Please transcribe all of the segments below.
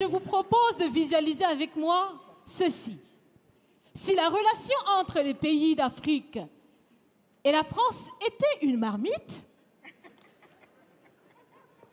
Je vous propose de visualiser avec moi ceci. Si la relation entre les pays d'Afrique et la France était une marmite,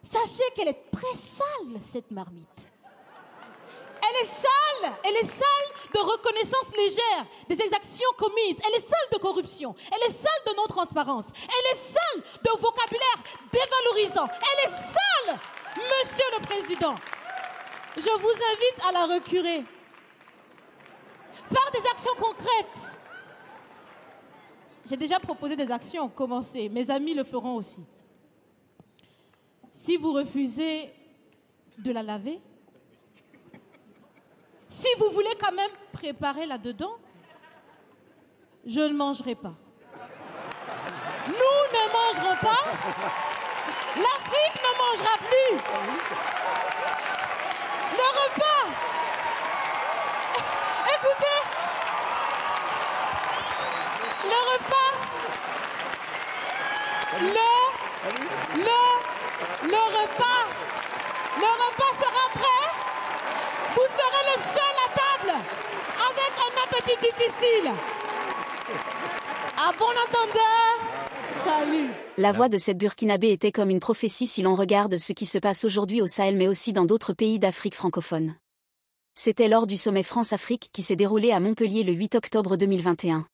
sachez qu'elle est très sale, cette marmite. Elle est sale de reconnaissance légère des exactions commises. Elle est sale de corruption. Elle est sale de non-transparence. Elle est sale de vocabulaire dévalorisant. Elle est sale, Monsieur le Président. Je vous invite à la recurer par des actions concrètes. J'ai déjà proposé des actions, commencez. Mes amis le feront aussi. Si vous refusez de la laver, si vous voulez quand même préparer là-dedans, je ne mangerai pas. Nous ne mangerons pas. L'Afrique ne mangera plus. Le repas. Écoutez. Le repas. Le repas sera prêt. Vous serez le seul à table avec un appétit difficile. À bon entendeur, salut. La voix de cette Burkinabé était comme une prophétie si l'on regarde ce qui se passe aujourd'hui au Sahel mais aussi dans d'autres pays d'Afrique francophone. C'était lors du sommet France-Afrique qui s'est déroulé à Montpellier le 8 octobre 2021.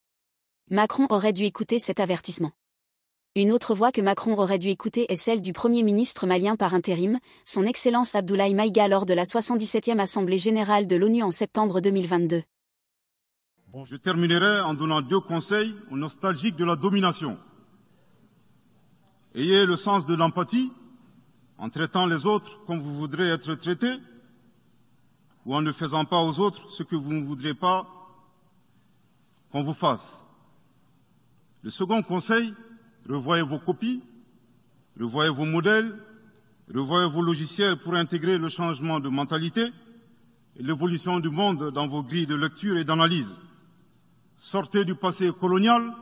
Macron aurait dû écouter cet avertissement. Une autre voix que Macron aurait dû écouter est celle du Premier ministre malien par intérim, son Excellence Abdoulaye Maïga lors de la 77e Assemblée générale de l'ONU en septembre 2022. Je terminerai en donnant 2 conseils aux nostalgiques de la domination. Ayez le sens de l'empathie, en traitant les autres comme vous voudrez être traités, ou en ne faisant pas aux autres ce que vous ne voudrez pas qu'on vous fasse. Le second conseil, revoyez vos copies, revoyez vos modèles, revoyez vos logiciels pour intégrer le changement de mentalité et l'évolution du monde dans vos grilles de lecture et d'analyse. Sortez du passé colonial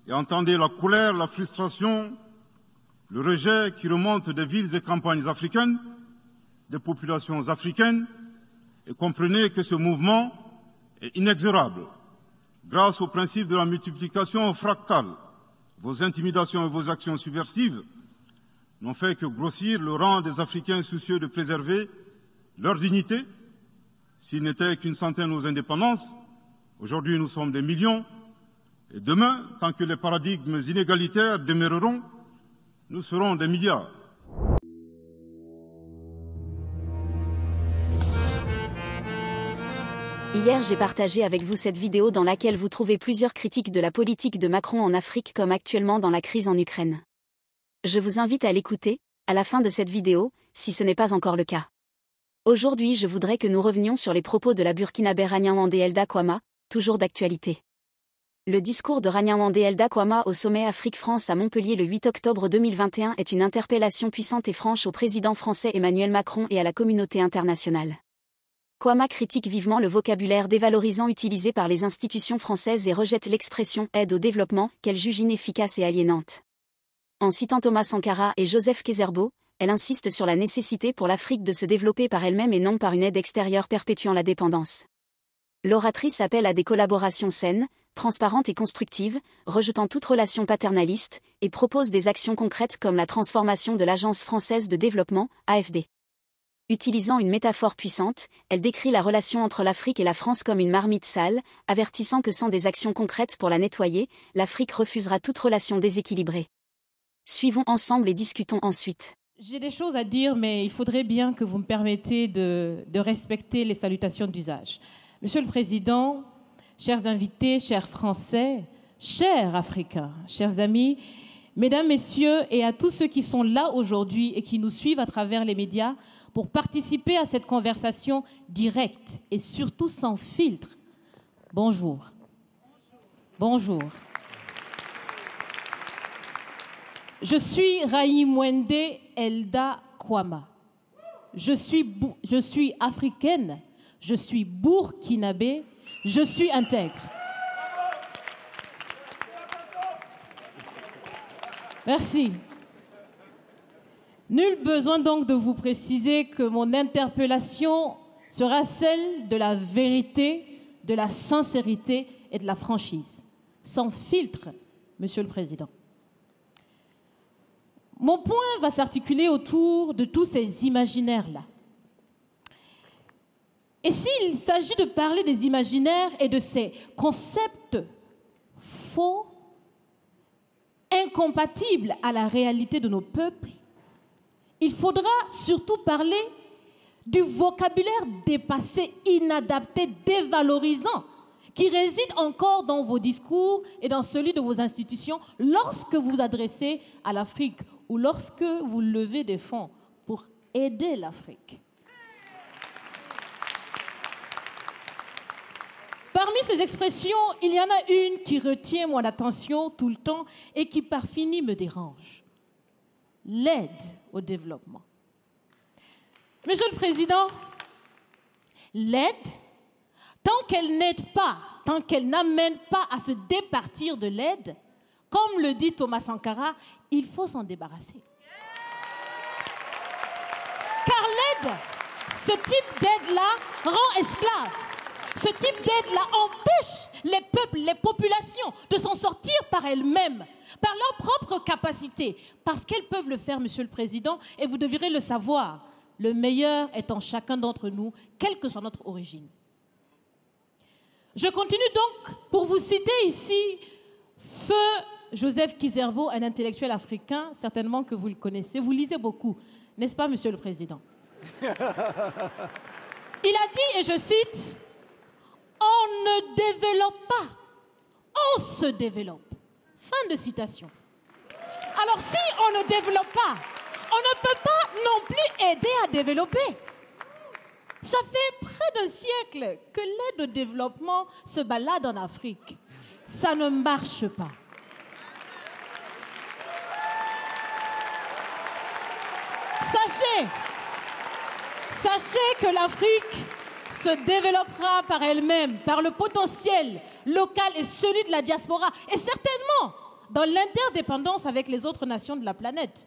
et entendez la colère, la frustration, le rejet qui remonte des villes et campagnes africaines, des populations africaines, et comprenez que ce mouvement est inexorable. Grâce au principe de la multiplication fractale, vos intimidations et vos actions subversives n'ont fait que grossir le rang des Africains soucieux de préserver leur dignité. S'ils n'étaient qu'une centaine aux indépendances, aujourd'hui nous sommes des millions, et demain, tant que les paradigmes inégalitaires demeureront, nous serons des milliards. Hier, j'ai partagé avec vous cette vidéo dans laquelle vous trouvez plusieurs critiques de la politique de Macron en Afrique comme actuellement dans la crise en Ukraine. Je vous invite à l'écouter, à la fin de cette vidéo, si ce n'est pas encore le cas. Aujourd'hui, je voudrais que nous revenions sur les propos de la Burkinabé Raniamandé Elda Kwama, toujours d'actualité. Le discours de Raniamandé Elda Kwama au sommet Afrique-France à Montpellier le 8 octobre 2021 est une interpellation puissante et franche au président français Emmanuel Macron et à la communauté internationale. Kwama critique vivement le vocabulaire dévalorisant utilisé par les institutions françaises et rejette l'expression « aide au développement » qu'elle juge inefficace et aliénante. En citant Thomas Sankara et Joseph Kizerbo, elle insiste sur la nécessité pour l'Afrique de se développer par elle-même et non par une aide extérieure perpétuant la dépendance. L'oratrice appelle à des collaborations saines, transparentes et constructives, rejetant toute relation paternaliste, et propose des actions concrètes comme la transformation de l'Agence française de développement, AFD. Utilisant une métaphore puissante, elle décrit la relation entre l'Afrique et la France comme une marmite sale, avertissant que sans des actions concrètes pour la nettoyer, l'Afrique refusera toute relation déséquilibrée. Suivons ensemble et discutons ensuite. J'ai des choses à dire, mais il faudrait bien que vous me permettiez de respecter les salutations d'usage. Monsieur le Président, chers invités, chers Français, chers Africains, chers amis, Mesdames, Messieurs, et à tous ceux qui sont là aujourd'hui et qui nous suivent à travers les médias pour participer à cette conversation directe et surtout sans filtre. Bonjour. Bonjour. Je suis Raniamandé Elda Kwama. Je suis africaine, je suis burkinabé, je suis intègre. Merci. Nul besoin donc de vous préciser que mon interpellation sera celle de la vérité, de la sincérité et de la franchise. Sans filtre, Monsieur le Président. Mon point va s'articuler autour de tous ces imaginaires-là. Et s'il s'agit de parler des imaginaires et de ces concepts faux, incompatibles à la réalité de nos peuples, il faudra surtout parler du vocabulaire dépassé, inadapté, dévalorisant, qui réside encore dans vos discours et dans celui de vos institutions lorsque vous vous adressez à l'Afrique ou lorsque vous levez des fonds pour aider l'Afrique. Parmi ces expressions, il y en a une qui retient mon attention tout le temps et qui par fini me dérange. L'aide au développement. Monsieur le Président, l'aide, tant qu'elle n'aide pas, tant qu'elle n'amène pas à se départir de l'aide, comme le dit Thomas Sankara, il faut s'en débarrasser. Car l'aide, ce type d'aide-là rend esclave. Ce type d'aide-là empêche les peuples, les populations de s'en sortir par elles-mêmes, par leur propre capacité, parce qu'elles peuvent le faire, Monsieur le Président, et vous devrez le savoir. Le meilleur est en chacun d'entre nous, quelle que soit notre origine. Je continue donc pour vous citer ici Feu Joseph Kizerbo, un intellectuel africain, certainement que vous le connaissez. Vous lisez beaucoup, n'est-ce pas, Monsieur le Président? Il a dit, et je cite, « On ne développe pas, on se développe. » Fin de citation. Alors si on ne développe pas, on ne peut pas non plus aider à développer. Ça fait près d'un siècle que l'aide au développement se balade en Afrique. Ça ne marche pas. Sachez que l'Afrique se développera par elle-même, par le potentiel local et celui de la diaspora, et certainement dans l'interdépendance avec les autres nations de la planète,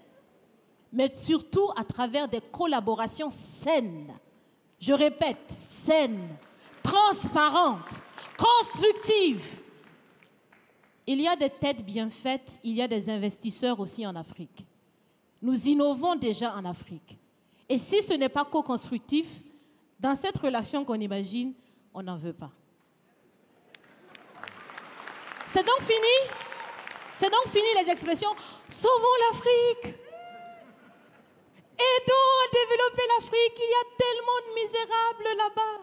mais surtout à travers des collaborations saines. Je répète, saines, transparentes, constructives. Il y a des têtes bien faites, il y a des investisseurs aussi en Afrique. Nous innovons déjà en Afrique. Et si ce n'est pas co-constructif, dans cette relation qu'on imagine, on n'en veut pas. C'est donc fini. C'est donc fini les expressions « Sauvons l'Afrique ». Aidons à développer l'Afrique, il y a tellement de misérables là-bas.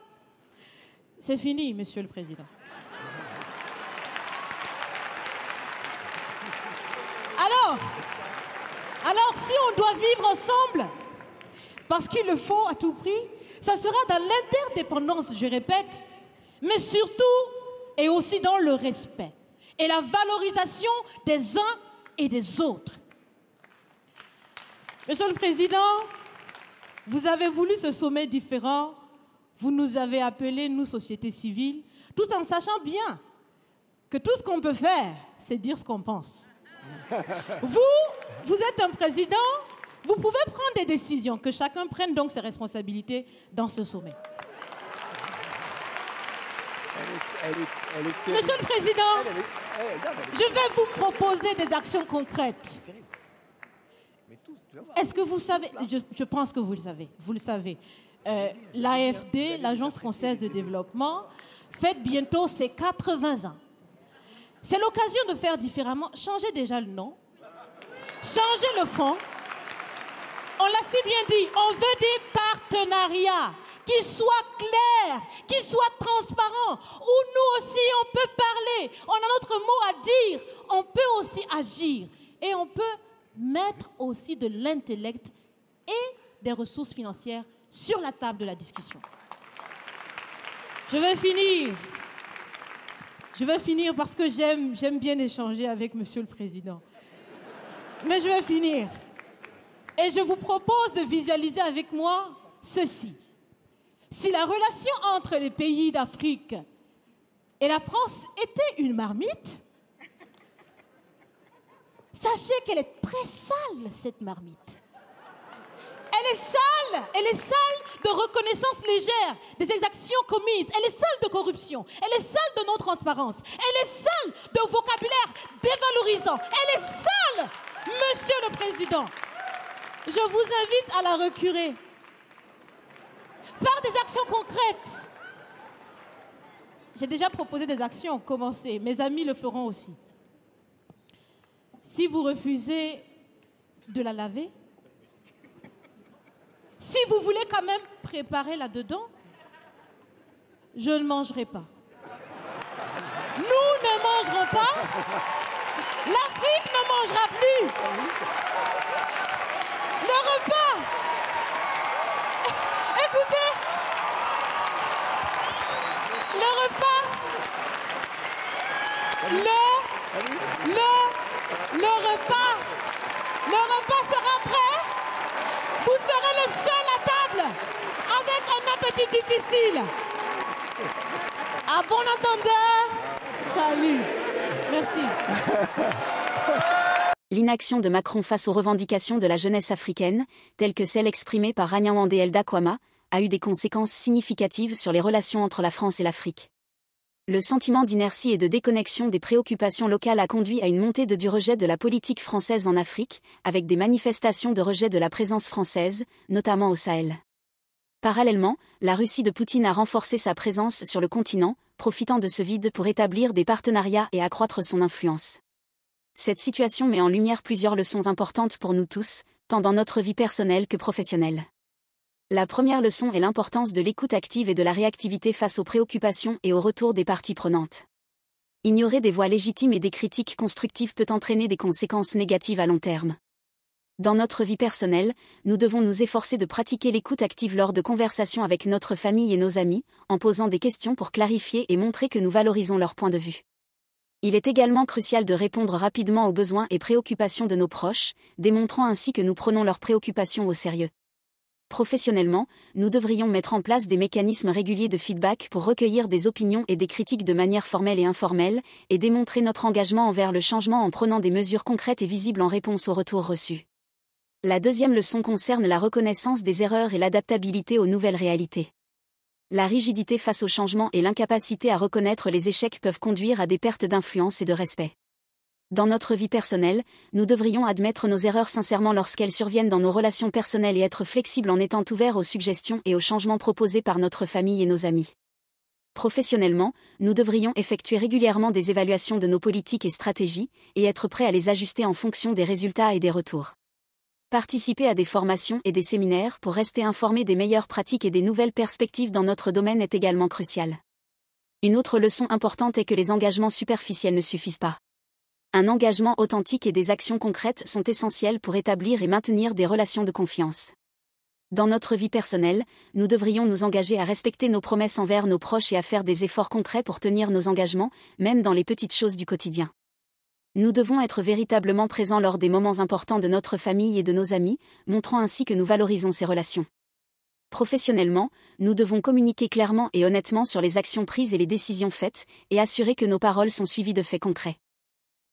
C'est fini, Monsieur le Président. Alors, si on doit vivre ensemble, parce qu'il le faut à tout prix, ça sera dans l'interdépendance, je répète, mais surtout et aussi dans le respect et la valorisation des uns et des autres. Monsieur le Président, vous avez voulu ce sommet différent, vous nous avez appelés, nous, société civile, tout en sachant bien que tout ce qu'on peut faire, c'est dire ce qu'on pense. Vous êtes un président, vous pouvez prendre des décisions, que chacun prenne donc ses responsabilités dans ce sommet. Monsieur le Président, je vais vous proposer des actions concrètes. Est-ce que vous savez, je pense que vous le savez, l'AFD, l'Agence française de développement, fête bientôt ses 80 ans. C'est l'occasion de faire différemment. Changez déjà le nom, changez le fond. On l'a si bien dit, on veut des partenariats qui soient clairs, qui soient transparents, où nous aussi on peut parler, on a notre mot à dire, on peut aussi agir et on peut mettre aussi de l'intellect et des ressources financières sur la table de la discussion. Je vais finir parce que j'aime bien échanger avec Monsieur le Président. Mais je vais finir. Et je vous propose de visualiser avec moi ceci. Si la relation entre les pays d'Afrique et la France était une marmite, sachez qu'elle est très sale, cette marmite. Elle Elle est sale de reconnaissance légère des exactions commises. Elle est sale de corruption. Elle est sale de non-transparence. Elle est sale de vocabulaire dévalorisant. Elle est sale, Monsieur le Président. Je vous invite à la recurer par des actions concrètes. J'ai déjà proposé des actions, commencez. Mes amis le feront aussi. Si vous refusez de la laver, si vous voulez quand même préparer là-dedans, je ne mangerai pas. Nous ne mangerons pas. L'Afrique ne mangera plus. Le repas. Écoutez. Le repas. Le repas sera prêt. Vous serez le seul à table avec un appétit difficile. À bon entendeur, salut. Merci. L'inaction de Macron face aux revendications de la jeunesse africaine, telles que celles exprimées par Ranyawande Elda Kwama, a eu des conséquences significatives sur les relations entre la France et l'Afrique. Le sentiment d'inertie et de déconnexion des préoccupations locales a conduit à une montée du rejet de la politique française en Afrique, avec des manifestations de rejet de la présence française, notamment au Sahel. Parallèlement, la Russie de Poutine a renforcé sa présence sur le continent, profitant de ce vide pour établir des partenariats et accroître son influence. Cette situation met en lumière plusieurs leçons importantes pour nous tous, tant dans notre vie personnelle que professionnelle. La première leçon est l'importance de l'écoute active et de la réactivité face aux préoccupations et aux retours des parties prenantes. Ignorer des voix légitimes et des critiques constructives peut entraîner des conséquences négatives à long terme. Dans notre vie personnelle, nous devons nous efforcer de pratiquer l'écoute active lors de conversations avec notre famille et nos amis, en posant des questions pour clarifier et montrer que nous valorisons leur point de vue. Il est également crucial de répondre rapidement aux besoins et préoccupations de nos proches, démontrant ainsi que nous prenons leurs préoccupations au sérieux. Professionnellement, nous devrions mettre en place des mécanismes réguliers de feedback pour recueillir des opinions et des critiques de manière formelle et informelle, et démontrer notre engagement envers le changement en prenant des mesures concrètes et visibles en réponse aux retours reçus. La deuxième leçon concerne la reconnaissance des erreurs et l'adaptabilité aux nouvelles réalités. La rigidité face au changement et l'incapacité à reconnaître les échecs peuvent conduire à des pertes d'influence et de respect. Dans notre vie personnelle, nous devrions admettre nos erreurs sincèrement lorsqu'elles surviennent dans nos relations personnelles et être flexibles en étant ouverts aux suggestions et aux changements proposés par notre famille et nos amis. Professionnellement, nous devrions effectuer régulièrement des évaluations de nos politiques et stratégies, et être prêts à les ajuster en fonction des résultats et des retours. Participer à des formations et des séminaires pour rester informés des meilleures pratiques et des nouvelles perspectives dans notre domaine est également crucial. Une autre leçon importante est que les engagements superficiels ne suffisent pas. Un engagement authentique et des actions concrètes sont essentielles pour établir et maintenir des relations de confiance. Dans notre vie personnelle, nous devrions nous engager à respecter nos promesses envers nos proches et à faire des efforts concrets pour tenir nos engagements, même dans les petites choses du quotidien. Nous devons être véritablement présents lors des moments importants de notre famille et de nos amis, montrant ainsi que nous valorisons ces relations. Professionnellement, nous devons communiquer clairement et honnêtement sur les actions prises et les décisions faites, et assurer que nos paroles sont suivies de faits concrets.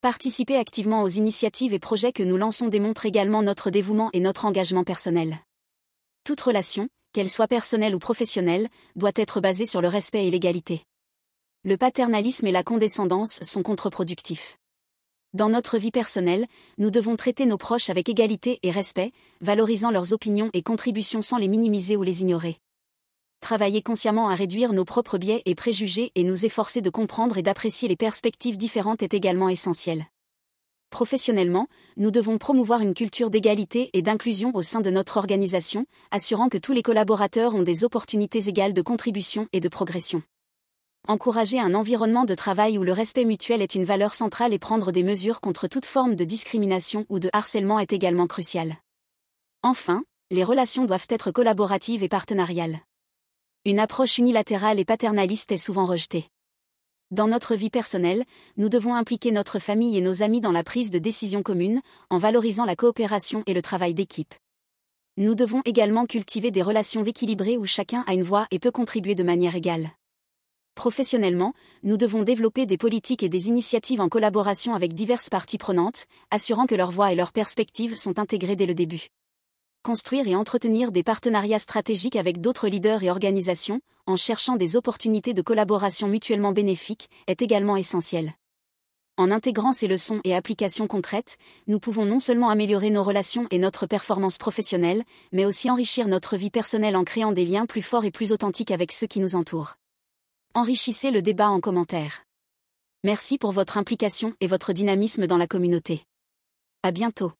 Participer activement aux initiatives et projets que nous lançons démontre également notre dévouement et notre engagement personnel. Toute relation, qu'elle soit personnelle ou professionnelle, doit être basée sur le respect et l'égalité. Le paternalisme et la condescendance sont contre-productifs. Dans notre vie personnelle, nous devons traiter nos proches avec égalité et respect, valorisant leurs opinions et contributions sans les minimiser ou les ignorer. Travailler consciemment à réduire nos propres biais et préjugés et nous efforcer de comprendre et d'apprécier les perspectives différentes est également essentiel. Professionnellement, nous devons promouvoir une culture d'égalité et d'inclusion au sein de notre organisation, assurant que tous les collaborateurs ont des opportunités égales de contribution et de progression. Encourager un environnement de travail où le respect mutuel est une valeur centrale et prendre des mesures contre toute forme de discrimination ou de harcèlement est également crucial. Enfin, les relations doivent être collaboratives et partenariales. Une approche unilatérale et paternaliste est souvent rejetée. Dans notre vie personnelle, nous devons impliquer notre famille et nos amis dans la prise de décisions communes, en valorisant la coopération et le travail d'équipe. Nous devons également cultiver des relations équilibrées où chacun a une voix et peut contribuer de manière égale. Professionnellement, nous devons développer des politiques et des initiatives en collaboration avec diverses parties prenantes, assurant que leurs voix et leurs perspectives sont intégrées dès le début. Construire et entretenir des partenariats stratégiques avec d'autres leaders et organisations, en cherchant des opportunités de collaboration mutuellement bénéfiques, est également essentiel. En intégrant ces leçons et applications concrètes, nous pouvons non seulement améliorer nos relations et notre performance professionnelle, mais aussi enrichir notre vie personnelle en créant des liens plus forts et plus authentiques avec ceux qui nous entourent. Enrichissez le débat en commentaire. Merci pour votre implication et votre dynamisme dans la communauté. À bientôt.